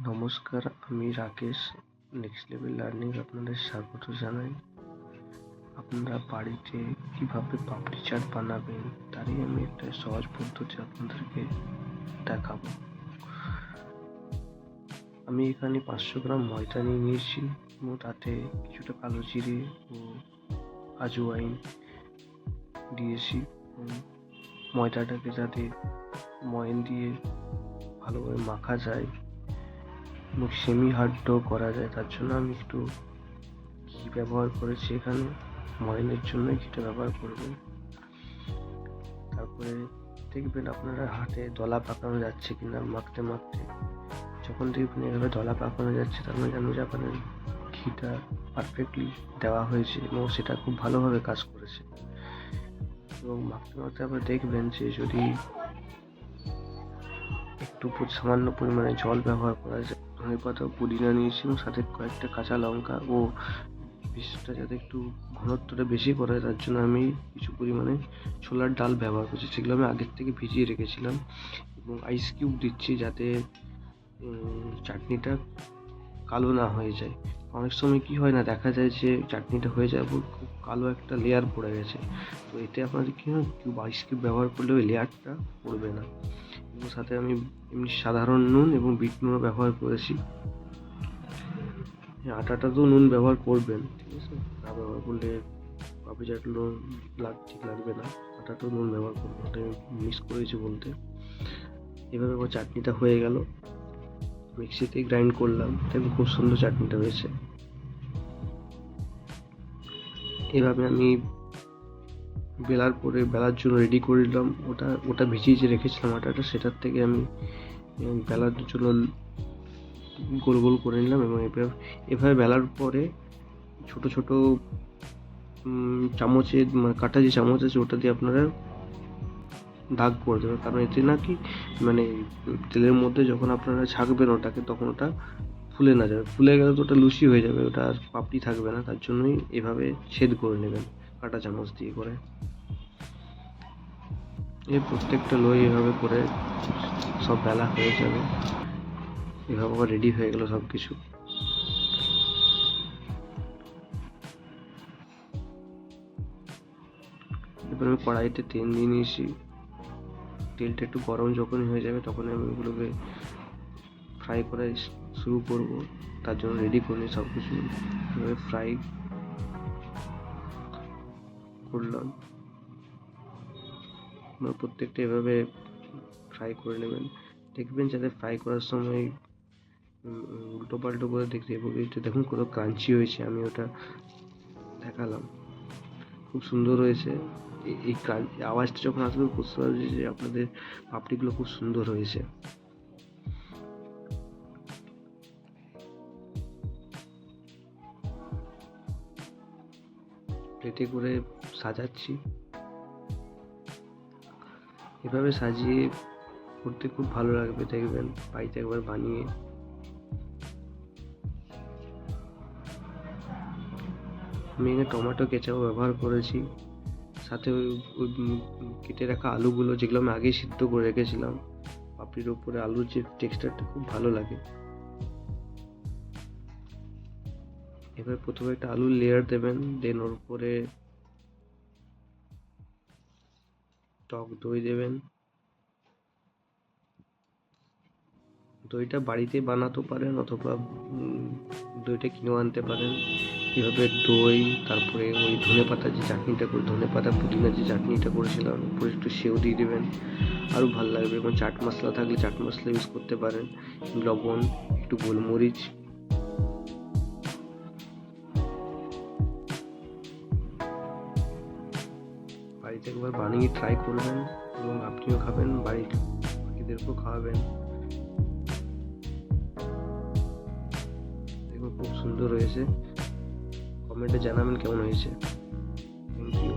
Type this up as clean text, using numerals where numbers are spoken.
নমস্কার, আমি Rakesh. Next level learning আপনাদের স্বাগত জানাই। আপনারা বাড়িতে কিভাবে পাপড়ি চাট বানাবেন তারই আমি একটা সহজ পদ্ধতি আপনাদেরকে দেখাবো। আমি এখানে 500 গ্রাম ময়দা নিয়ে নিয়েছি এবং তাতে কিছুটা কালো জিরে ও আজওয়াইন দিয়েছি। ময়দাটাকে যাতে ময়ান দিয়ে ভালোভাবে মাখা যায় এবং সেমি হার্ড ডো করা যায়, তার জন্য আমি একটু ঘি ব্যবহার করেছি। এখানে ময়ানের জন্য ঘিটা ব্যবহার করবেন। তারপরে দেখবেন আপনারা হাতে দলা পাকানো যাচ্ছে কিনা মাখতে মাখতে। যখন দেখবেন এভাবে দলা পাকানো যাচ্ছে তার মানে জানবেন যে আপনাদের ঘিটা পারফেক্টলি দেওয়া হয়েছে এবং সেটা খুব ভালোভাবে কাজ করেছে। এবং মাখতে মাখতে আবার দেখবেন যে যদি একটু সামান্য পরিমাণে জল ব্যবহার করা যায়। ধনেপাতা পুদিনা নিয়েছি এবং সাথে কয়েকটা কাঁচা লঙ্কা ও বিশেষটা যাতে একটু ঘনত্বটা বেশি করে তার জন্য আমি কিছু পরিমাণে ছোলার ডাল ব্যবহার করছি, সেগুলো আমি আগের থেকে ভিজিয়ে রেখেছিলাম। এবং আইস কিউব দিচ্ছি যাতে চাটনিটা কালো না হয়ে যায়। অনেক সময় কি হয় না, দেখা যায় যে চাটনিটা হয়ে যায় খুব কালো একটা লেয়ার পড়ে গেছে। তো এতে আপনাদের কি হয়, আইস কিউব ব্যবহার করলে ওই লেয়ারটা পড়বে না। এবং সাথে আমি এমনি সাধারণ নুন এবং বিট নুনও ব্যবহার করেছি। আটাটাতেও নুন ব্যবহার করবেন, ঠিক আছে? না ব্যবহার করলে পাপড়ি চাট নুন ঠিক লাগবে না। আটাটাও নুন ব্যবহার করবেন, ওটা আমি মিক্স করেছি বলতে। এভাবে আমার চাটনিটা হয়ে গেল, মিক্সিতে গ্রাইন্ড করলাম, দেখুন খুব সুন্দর চাটনিটা হয়েছে। এভাবে আমি বেলার জন্য রেডি করে নিলাম। ওটা ভিজিয়ে যে রেখেছিলাম আটাটা, সেটার থেকে আমি বেলার জন্য গোল গোল করে নিলাম। এবং এভাবে বেলার পরে ছোট ছোট চামচে কাটা যে চামচ আছে ওটা দিয়ে আপনারা দাগ করে দেবেন, কারণ এতে নাকি মানে তেলের মধ্যে যখন আপনারা ছাঁকবেন ওটাকে তখন ওটা ফুলে না যাবে। ফুলে গেলে তো ওটা লুচি হয়ে যাবে, ওটা আর পাপড়ি থাকবে না। তার জন্যই এভাবে ছেদ করে নেবেন কাঁটা চামচ দিয়ে করে। এই প্রত্যেকটা লই এভাবে করে সব বেলা হয়ে যাবে। এভাবে আবার রেডি হয়ে গেল সব কিছু। এবার আমি কড়াইতে তেল দিয়ে নিয়েছি। তেলটা একটু গরম যখনই হয়ে যাবে তখন আমি ওগুলোকে ফ্রাই করা শুরু করব। তার জন্য রেডি করে নিই সব কিছু। এভাবে ফ্রাই করলাম। প্রত্যেকটা এভাবে ফ্রাই করে নেবেন। দেখবেন যাতে ফ্রাই করার সময় উল্টো পাল্টো করে দেখতে এবং এটা দেখুন কত ক্রাঞ্চি হয়েছে। আমি ওটা দেখালাম, খুব সুন্দর হয়েছে। এই আওয়াজটা যখন আসবে বুঝতে পারবে যে আপনাদের পাপড়িগুলো খুব সুন্দর হয়েছে। প্লেটে করে সাজাচ্ছি। এভাবে সাজিয়ে করতে খুব ভালো লাগবে, দেখবেন বাড়িতে একবার বানিয়ে। আমি এখানে টমেটো কেচাপও ব্যবহার করেছি, সাথে ওই কেটে রাখা আলুগুলো যেগুলো আমি আগেই সিদ্ধ করে রেখেছিলাম। পাপড়ির উপরে আলুর যে টেক্সচারটা খুব ভালো লাগে। এবার প্রথমে একটা আলুর লেয়ার দেবেন, দেন ওর উপরে টক দই দেবেন। দইটা বাড়িতে বানাতেও পারেন অথবা দইটা কিনেও আনতে পারেন। এভাবে দই, তারপরে ওই ধনেপাতা যে চাটনিটা করে, ধনেপাতা পুদিনা যে চাটনিটা করেছিলাম, উপরে একটু সেও দিয়ে দেবেন, আরও ভালো লাগবে। এবং চাট মশলা থাকলে চাট মশলা ইউজ করতে পারেন, লবণ, একটু গোলমরিচ। বাড়িতে একবার বানিয়ে ট্রাই করবেন এবং আপনিও খাবেন, বাড়ির বাকিদেরকেও খাওয়াবেন। দেখুন খুব সুন্দর হয়েছে। কমেন্টে জানাবেন কেমন হয়েছে। Thank you.